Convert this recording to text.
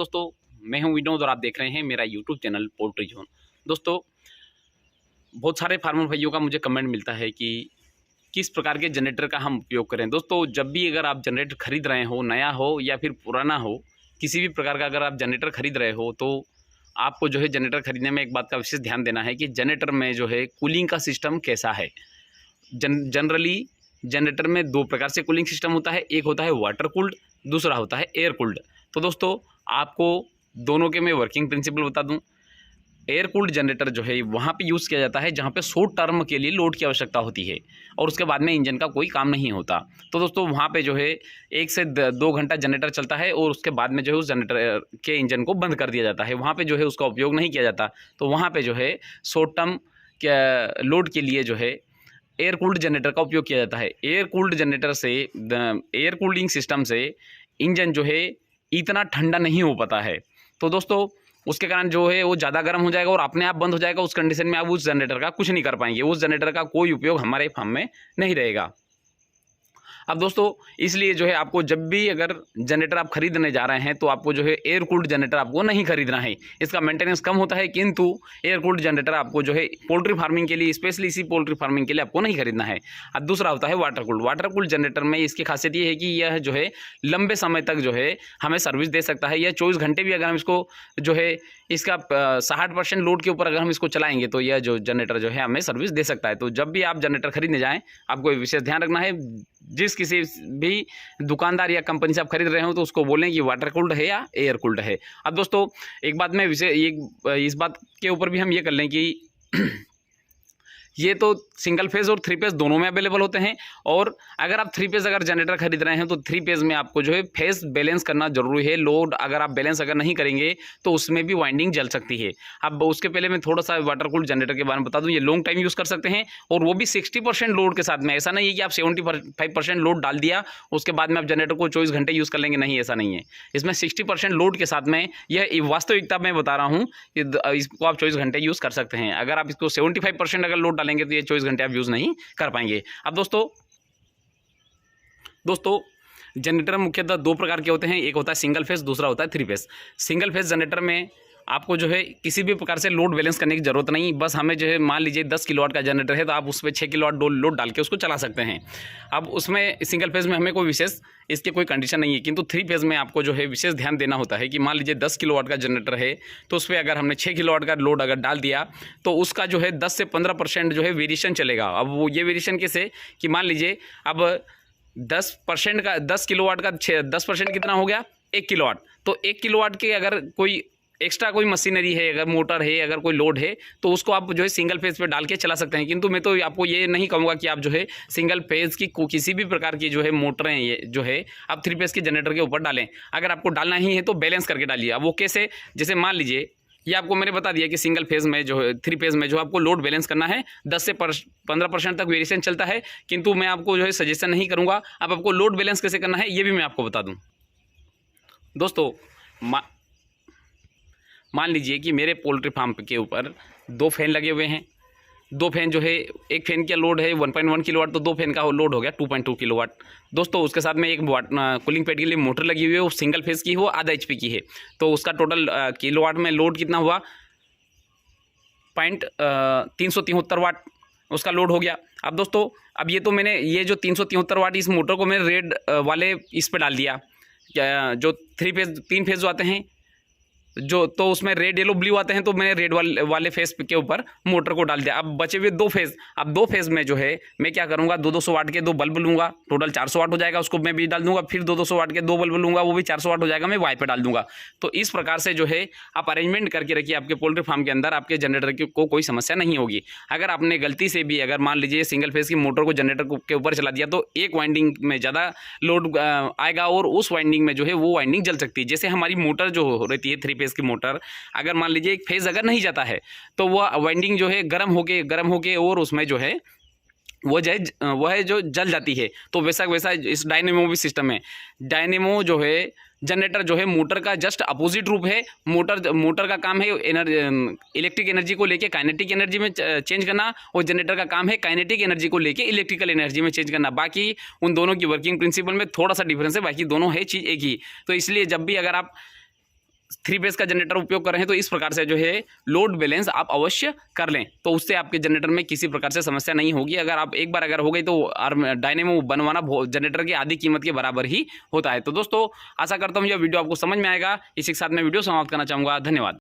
दोस्तों, मैं हूं विनोद और आप देख रहे हैं मेरा यूट्यूब चैनल पोल्ट्री जोन। दोस्तों, बहुत सारे फार्मर भाइयों का मुझे कमेंट मिलता है कि किस प्रकार के जनरेटर का हम उपयोग करें। दोस्तों, जब भी अगर आप जनरेटर खरीद रहे हो, नया हो या फिर पुराना हो, किसी भी प्रकार का अगर आप जनरेटर खरीद रहे हो तो आपको जो है जनरेटर खरीदने में एक बात का विशेष ध्यान देना है कि जनरेटर में जो है कूलिंग का सिस्टम कैसा है। जनरली जनरेटर में दो प्रकार से कूलिंग सिस्टम होता है, एक होता है वाटर कूल्ड, दूसरा होता है एयर कूल्ड। तो दोस्तों, आपको दोनों के मैं वर्किंग प्रिंसिपल बता दूं। एयर कूल्ड जनरेटर जो है वहाँ पे यूज़ किया जाता है जहाँ पे शॉर्ट टर्म के लिए लोड की आवश्यकता होती है और उसके बाद में इंजन का कोई काम नहीं होता। तो दोस्तों, वहाँ पे जो है 1 से 2 घंटा जनरेटर चलता है और उसके बाद में जो है उस जनरेटर के इंजन को बंद कर दिया जाता है। वहाँ पे जो है उसका उपयोग नहीं किया जाता। तो वहाँ पे जो है शॉर्ट टर्म लोड के लिए जो है एयर कूल्ड जनरेटर का उपयोग किया जाता है। एयर कूल्ड जनरेटर से एयर कूलिंग सिस्टम से इंजन जो है इतना ठंडा नहीं हो पाता है। तो दोस्तों, उसके कारण जो है वो ज़्यादा गर्म हो जाएगा और अपने आप बंद हो जाएगा। उस कंडीशन में आप उस जनरेटर का कुछ नहीं कर पाएंगे, उस जनरेटर का कोई उपयोग हमारे फार्म में नहीं रहेगा। अब दोस्तों, इसलिए जो है आपको जब भी अगर जनरेटर आप खरीदने जा रहे हैं तो आपको जो है एयर कूल्ड जनरेटर आपको नहीं खरीदना है। इसका मेंटेनेंस कम होता है, किंतु एयर कूल्ड जनरेटर आपको जो है पोल्ट्री फार्मिंग के लिए, स्पेशली इसी पोल्ट्री फार्मिंग के लिए आपको नहीं खरीदना है। अब दूसरा होता है water cooled. Water cooled generator में इसकी खासियत ये है कि यह जो है लंबे समय तक जो है हमें सर्विस दे सकता है। यह 24 घंटे भी अगर हम इसको जो है इसका 60% लोड के ऊपर अगर हम इसको चलाएंगे तो यह जो जनरेटर जो है हमें सर्विस दे सकता है। तो जब भी आप जनरेटर खरीदने जाएँ, आपको विशेष ध्यान रखना है, जिस किसी भी दुकानदार या कंपनी से आप खरीद रहे हो तो उसको बोलें कि वाटर कूल्ड है या एयर कूल्ड है। अब दोस्तों, एक बात में इस बात के ऊपर भी हम ये कर लें कि ये तो सिंगल फेज़ और 3 फेज़ दोनों में अवेलेबल होते हैं। और अगर आप 3 फेज़ अगर जनरेटर खरीद रहे हैं तो 3 फेज़ में आपको जो है फेज़ बैलेंस करना जरूरी है। लोड अगर आप बैलेंस अगर नहीं करेंगे तो उसमें भी वाइंडिंग जल सकती है। अब उसके पहले मैं थोड़ा सा वाटर कूल्ड जनरेटर के बारे में बता दूं। ये लॉन्ग टाइम यूज़ कर सकते हैं और वो भी 60% लोड के साथ में। ऐसा नहीं है कि आप 75% लोड डाल दिया उसके बाद में आप जनरेटर को 24 घंटे यूज़ कर लेंगे, नहीं, ऐसा नहीं है। इसमें 60% लोड के साथ में, यह वास्तविकता मैं बता रहा हूँ, इसको आप 24 घंटे यूज़ कर सकते हैं। अगर आप इसको 75% अगर लोड डालेंगे तो ये 24 घंटे आप यूज़ नहीं कर पाएंगे। अब दोस्तों जनरेटर मुख्यतः 2 प्रकार के होते हैं, एक होता है सिंगल फेज, दूसरा होता है 3 फेज। सिंगल फेज जनरेटर में आपको जो है किसी भी प्रकार से लोड बैलेंस करने की ज़रूरत नहीं। बस हमें जो है मान लीजिए 10 किलोवाट का जनरेटर है तो आप उस पर 6 किलोवाट लोड डाल के उसको चला सकते हैं। अब उसमें सिंगल फेज़ में हमें कोई विशेष इसकी कोई कंडीशन नहीं है, किंतु 3 फेज़ में आपको जो है विशेष ध्यान देना होता है कि मान लीजिए 10 किलोवाट का जनरेटर है तो उस पर अगर हमने 6 किलोवाट का लोड अगर डाल दिया तो उसका जो है 10 से 15% जो है वेरिएशन चलेगा। अब वो ये वेरिएशन कैसे कि मान लीजिए अब 10% का 10 किलोवाट का 10% कितना हो गया, 1 किलोवाट। तो 1 किलोवाट के अगर कोई एक्स्ट्रा कोई मशीनरी है, अगर मोटर है, अगर कोई लोड है तो उसको आप जो है सिंगल फेज़ पे डाल के चला सकते हैं। किंतु मैं तो आपको ये नहीं कहूँगा कि आप जो है सिंगल फेज़ की किसी भी प्रकार की जो है मोटरें ये जो है आप 3 फेज़ के जनरेटर के ऊपर डालें। अगर आपको डालना ही है तो बैलेंस करके डालिए। अब वो कैसे, जैसे मान लीजिए ये आपको मैंने बता दिया कि सिंगल फेज़ में जो है 3 फेज़ में जो आपको लोड बैलेंस करना है 10 से 15% तक वेरिएशन चलता है। किंतु मैं आपको जो है सजेशन नहीं करूँगा। अब आपको लोड बैलेंस कैसे करना है ये भी मैं आपको बता दूँ। दोस्तों, मान लीजिए कि मेरे पोल्ट्री फार्म के ऊपर 2 फैन लगे हुए हैं। 2 फैन जो है, एक फैन का लोड है 1.1 किलोवाट, तो 2 फैन का लोड हो गया 2.2 किलोवाट। दोस्तों, उसके साथ में एक कूलिंग पैड के लिए मोटर लगी हुई है, वो सिंगल फेज़ की हो, आधा HP की है। तो उसका टोटल किलोवाट में लोड कितना हुआ, 373 वाट उसका लोड हो गया। अब दोस्तों, अब ये तो मैंने ये जो 373 वाट इस मोटर को मैंने रेड वाले इस पर डाल दिया, जो 3 फेज़ जो आते हैं जो, तो उसमें रेड येलो ब्लू आते हैं, तो मैंने रेड वाले फेस के ऊपर मोटर को डाल दिया। अब बचे हुए 2 फेज़, अब 2 फेज़ में जो है मैं क्या करूंगा, 200 वाट के 2 बल्ब लूंगा, टोटल 400 वाट हो जाएगा, उसको मैं भी डाल दूंगा। फिर 200 वाट के 2 बल्ब लूंगा, वो भी 400 वाट हो जाएगा, मैं वाई पे डाल दूंगा। तो इस प्रकार से जो है आप अरेंजमेंट करके रखिए आपके पोल्ट्री फार्म के अंदर, आपके जनरेटर को कोई समस्या नहीं होगी। अगर आपने गलती से भी अगर मान लीजिए सिंगल फेज़ की मोटर को जनरेटर के ऊपर चला दिया तो एक वाइंडिंग में ज़्यादा लोड आएगा और उस वाइंडिंग में जो है वो वाइंडिंग जल सकती है। जैसे हमारी मोटर जो रहती है 3 फेज़ की मोटर, अगर मान लीजिए एक फेज़ अगर नहीं जाता है तो वह वाइंडिंग जो है गर्म होके और उसमें जो है वह है जो जल जाती है। तो वैसा इस डायनेमो भी सिस्टम है। डायनेमो जो है जनरेटर जो है मोटर का जस्ट अपोजिट रूप है। मोटर का काम है इलेक्ट्रिक एनर्जी को लेके काइनेटिक एनर्जी में चेंज करना, और जनरेटर का काम है काइनेटिक एनर्जी को लेके इलेक्ट्रिकल एनर्जी में चेंज करना। बाकी उन दोनों की वर्किंग प्रिंसिपल में थोड़ा सा डिफरेंस है, बाकी दोनों है चीज़ एक ही। तो इसलिए जब भी अगर आप 3 फेज का जनरेटर उपयोग कर रहे हैं तो इस प्रकार से जो है लोड बैलेंस आप अवश्य कर लें, तो उससे आपके जनरेटर में किसी प्रकार से समस्या नहीं होगी। अगर आप एक बार अगर हो गई तो डायनेमो बनवाना जनरेटर की आधी कीमत के बराबर ही होता है। तो दोस्तों आशा करता हूँ यह वीडियो आपको समझ में आएगा। इसी के साथ मैं वीडियो समाप्त करना चाहूँगा। धन्यवाद।